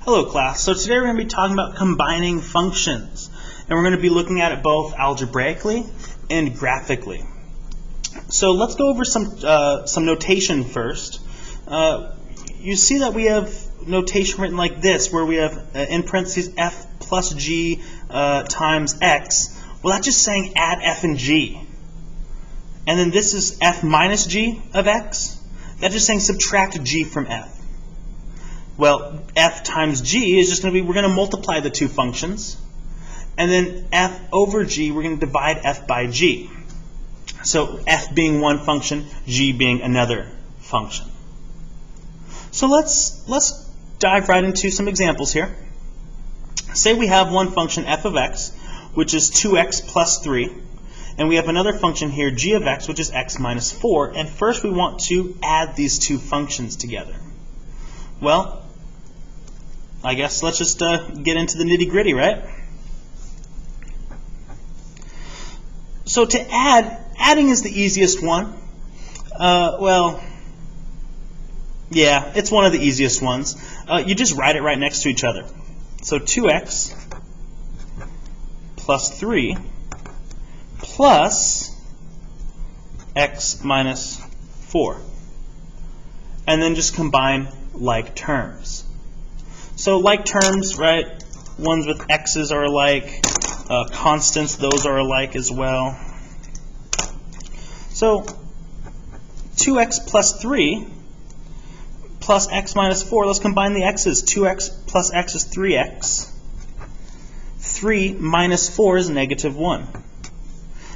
Hello class, so today we're going to be talking about combining functions, and we're going to be looking at it both algebraically and graphically. So let's go over some notation first. You see that we have notation written like this, where we have in parentheses f plus g times x. Well, that's just saying add f and g. And then this is f minus g of x. That's just saying subtract g from f. Well, f times g is just going to be, we're going to multiply the two functions. And then f over g, we're going to divide f by g. So f being one function, g being another function. So let's dive right into some examples here. Say we have one function f of x, which is 2x plus 3. And we have another function here, g of x, which is x minus 4. And first we want to add these two functions together. Well, I guess let's just get into the nitty-gritty, right? So to adding is the easiest one. Well, yeah, it's one of the easiest ones. You just write it right next to each other. So 2x plus 3 plus x minus 4. And then just combine like terms. So like terms, right, ones with x's are alike, constants, those are alike as well. So 2x plus 3 plus x minus 4, let's combine the x's. 2x plus x is 3x. 3 minus 4 is negative 1.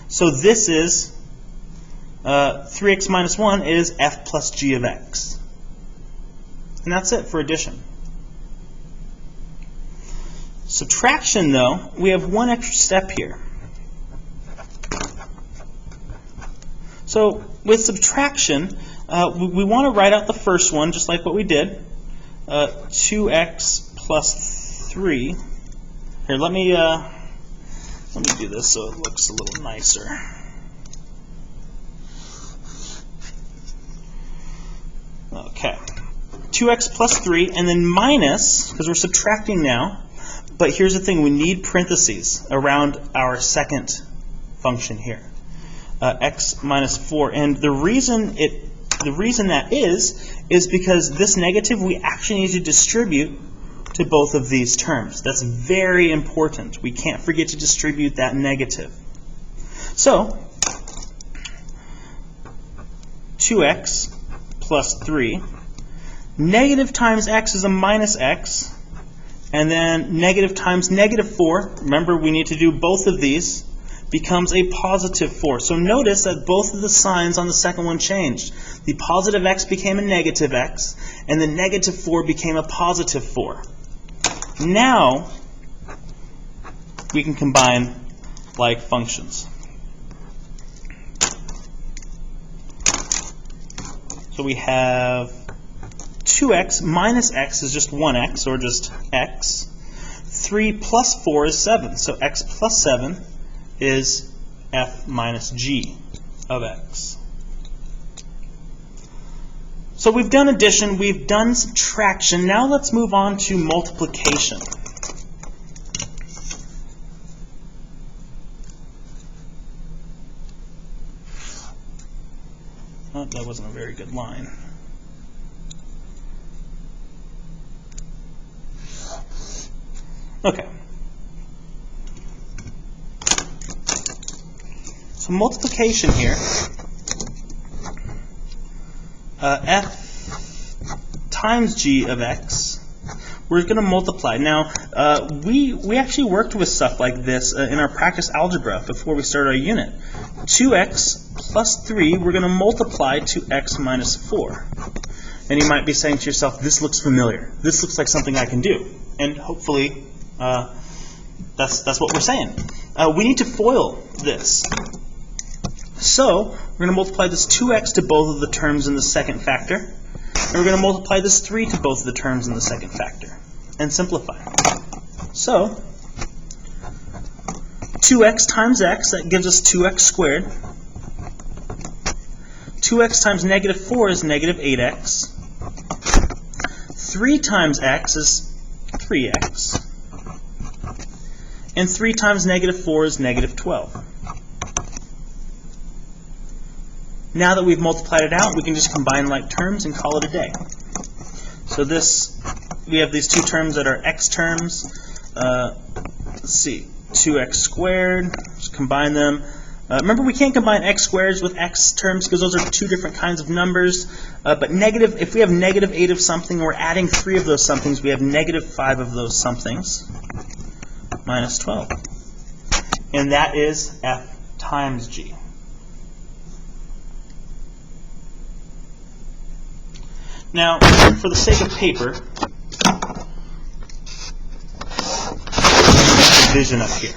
So this is 3x minus 1 is f plus g of x. And that's it for addition. Subtraction, though, we have one extra step here. So with subtraction, we want to write out the first one, just like what we did. 2x plus 3. Here, let me do this so it looks a little nicer. Okay. 2x plus 3, and then minus, because we're subtracting now. But here's the thing, we need parentheses around our second function here, x minus 4. And the reason that is because this negative we actually need to distribute to both of these terms. That's very important. We can't forget to distribute that negative. So 2x plus 3. Negative times x is a minus x. And then negative times negative 4, remember we need to do both of these, becomes a positive 4. So notice that both of the signs on the second one changed. The positive x became a negative x, and the negative 4 became a positive 4. Now we can combine like functions. So we have 2x minus x is just 1x, or just x. 3 plus 4 is 7. So x plus 7 is f minus g of x. So we've done addition, we've done subtraction. Now let's move on to multiplication. Oh, that wasn't a very good line. Okay. So multiplication here, f times g of x, we're going to multiply. Now, we actually worked with stuff like this in our practice algebra before we started our unit. 2x plus 3, we're going to multiply to x minus 4. And you might be saying to yourself, this looks familiar. This looks like something I can do. And hopefully, that's what we're saying. We need to FOIL this. So we're going to multiply this 2x to both of the terms in the second factor. And we're going to multiply this 3 to both of the terms in the second factor. And simplify. So 2x times x, that gives us 2x squared. 2x times negative 4 is negative 8x. 3 times x is 3x. And 3 times negative 4 is negative 12. Now that we've multiplied it out, we can just combine like terms and call it a day. So this, we have these two terms that are x terms. Let's see, 2x squared. Just combine them. Remember, we can't combine x squareds with x terms because those are two different kinds of numbers. But negative, if we have negative 8 of something, we're adding 3 of those somethings. We have negative 5 of those somethings minus 12. And that is f times g. Now, for the sake of paper, division up here.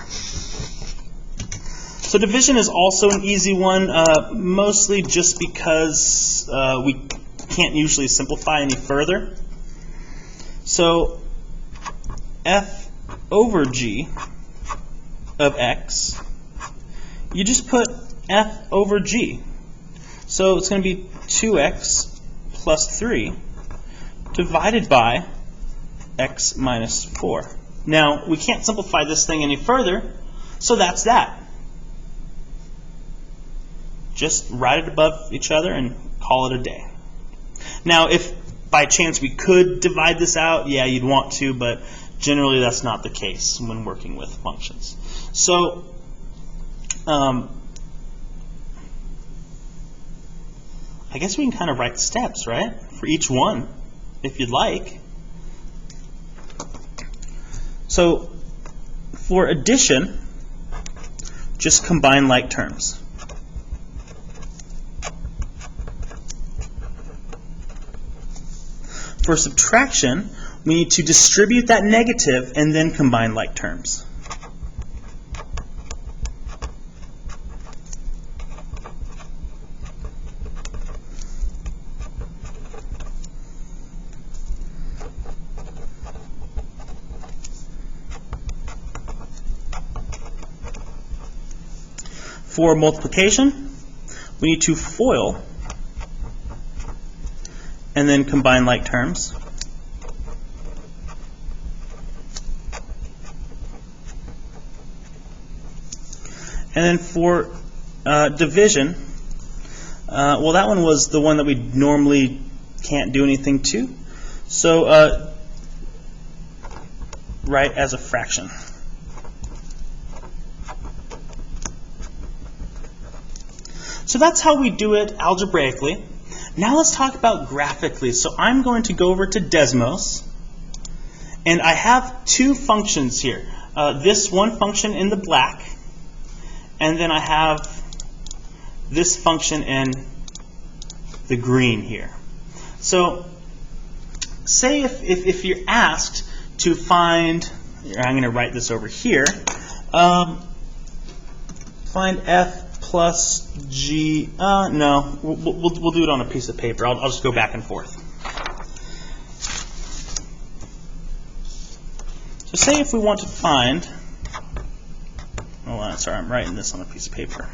So division is also an easy one, mostly just because we can't usually simplify any further. So f over g of x, you just put f over g. So it's going to be 2x plus 3 divided by x minus 4. Now, we can't simplify this thing any further, so that's that. Just write it above each other and call it a day. Now, if by chance we could divide this out, yeah, you'd want to, but generally that's not the case when working with functions. So, I guess we can kind of write steps, right, for each one, if you'd like. So, for addition, just combine like terms. For subtraction, we need to distribute that negative and then combine like terms. For multiplication, we need to FOIL and then combine like terms. And then for division, well, that one was the one that we normally can't do anything to. So write as a fraction. So that's how we do it algebraically. Now let's talk about graphically. So I'm going to go over to Desmos, and I have two functions here. This one function in the black, and then I have this function in the green here. So say if you're asked to find, I'm going to write this over here, find f plus g, no, we'll do it on a piece of paper. I'll just go back and forth. So say if we want to find, oh, sorry, I'm writing this on a piece of paper.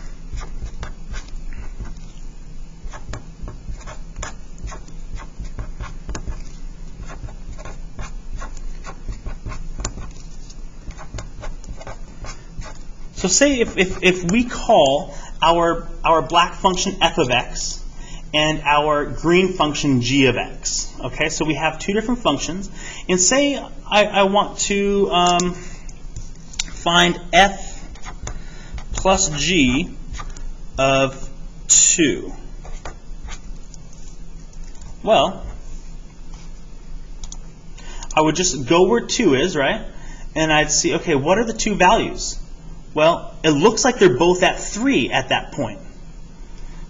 So say if we call our black function f of x and our green function g of x, okay, so we have two different functions, and say I want to find f plus g of 2. Well, I would just go where 2 is, right, and I'd see, okay, what are the two values? Well, it looks like they're both at 3 at that point.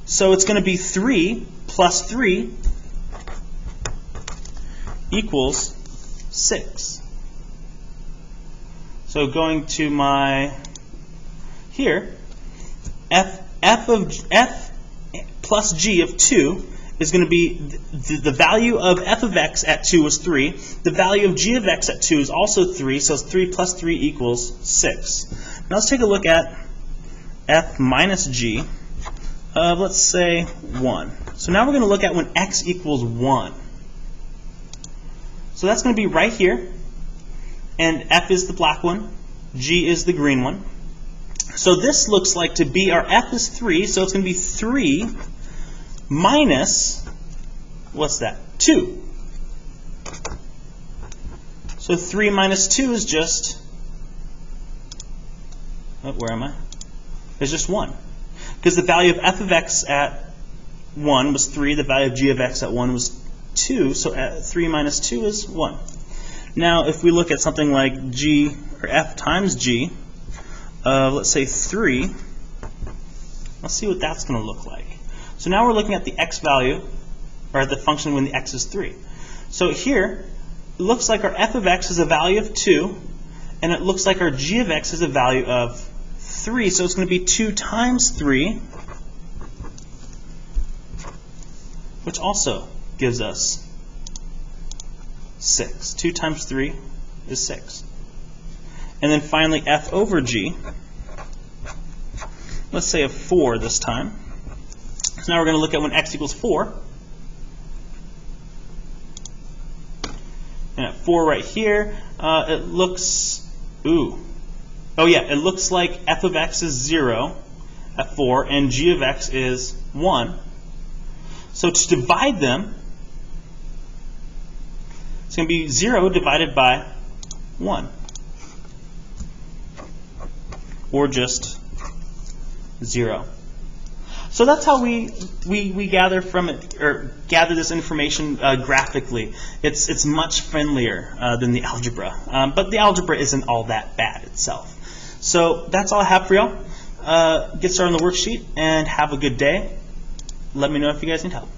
So it's going to be 3 plus 3 equals 6. So going to my, here, f plus g of 2 is going to be the value of f of x at 2 was 3. The value of g of x at 2 is also 3, so 3 plus 3 equals 6. Now let's take a look at f minus g of, let's say, 1. So now we're going to look at when x equals 1. So that's going to be right here. and f is the black one, g is the green one. So this looks like to be, our f is 3, so it's going to be 3 minus, what's that, 2. So 3 minus 2 is just, where am I? It's just 1. Because the value of f of x at 1 was 3, the value of g of x at 1 was 2, so 3 minus 2 is 1. Now if we look at something like g, or f times g, let's say 3, let's see what that's going to look like. So now we're looking at the x value, or the function when the x is 3. So here, it looks like our f of x is a value of 2, and it looks like our g of x is a value of 3. So it's going to be 2 times 3, which also gives us 6. 2 times 3 is 6. And then finally, f over g, let's say of 4 this time. So now we're going to look at when x equals 4. And at 4 right here, it looks, it looks like f of x is 0 at 4, and g of x is 1. So to divide them, it's going to be 0 divided by 1. Or just 0. So that's how we gather from it, or gather this information graphically. It's much friendlier than the algebra, but the algebra isn't all that bad itself. So that's all I have for y'all. Get started on the worksheet and have a good day. Let me know if you guys need help.